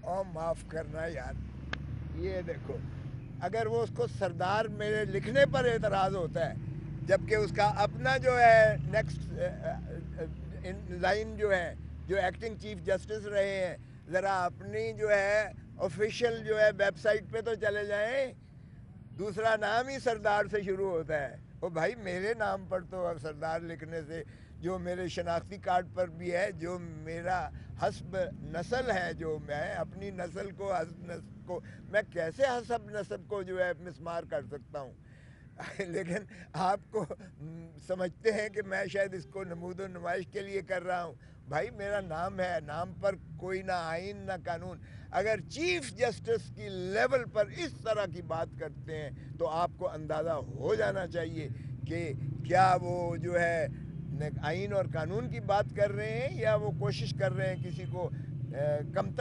اور معاف کرنا یار، یہ دیکھو، اگر وہ اس کو سردار میرے لکھنے پر اعتراض ہوتا ہے، جبکہ اس کا اپنا جو ہے نیکسٹ لائن جو ہے، جو ایکٹنگ چیف جسٹس رہے ہیں، ذرا اپنی جو ہے آفیشیل جو ہے ویب سائٹ پہ تو چلے جائیں، دوسرا نام ہی سردار سے شروع ہوتا ہے. او بھائی میرے نام پر تو اب سردار لکھنے سے، جو میرے شناختی کارڈ پر بھی ہے، جو میرا حسب نسل ہے، جو میں اپنی نسل کو حسب نسل کو میں کیسے حسب نسب کو جو ہے مسمار کر سکتا ہوں؟ لیکن آپ کو سمجھتے ہیں کہ میں شاید اس کو نمود و نمائش کے لیے کر رہا ہوں. بھائی میرا نام ہے، نام پر کوئی نہ آئین نہ قانون. اگر چیف جسٹس کی لیول پر اس طرح کی بات کرتے ہیں تو آپ کو اندازہ ہو جانا چاہیے کہ کیا وہ جو ہے آئین اور قانون کی بات کر رہے ہیں، یا وہ کوشش کر رہے ہیں کسی کو کمتر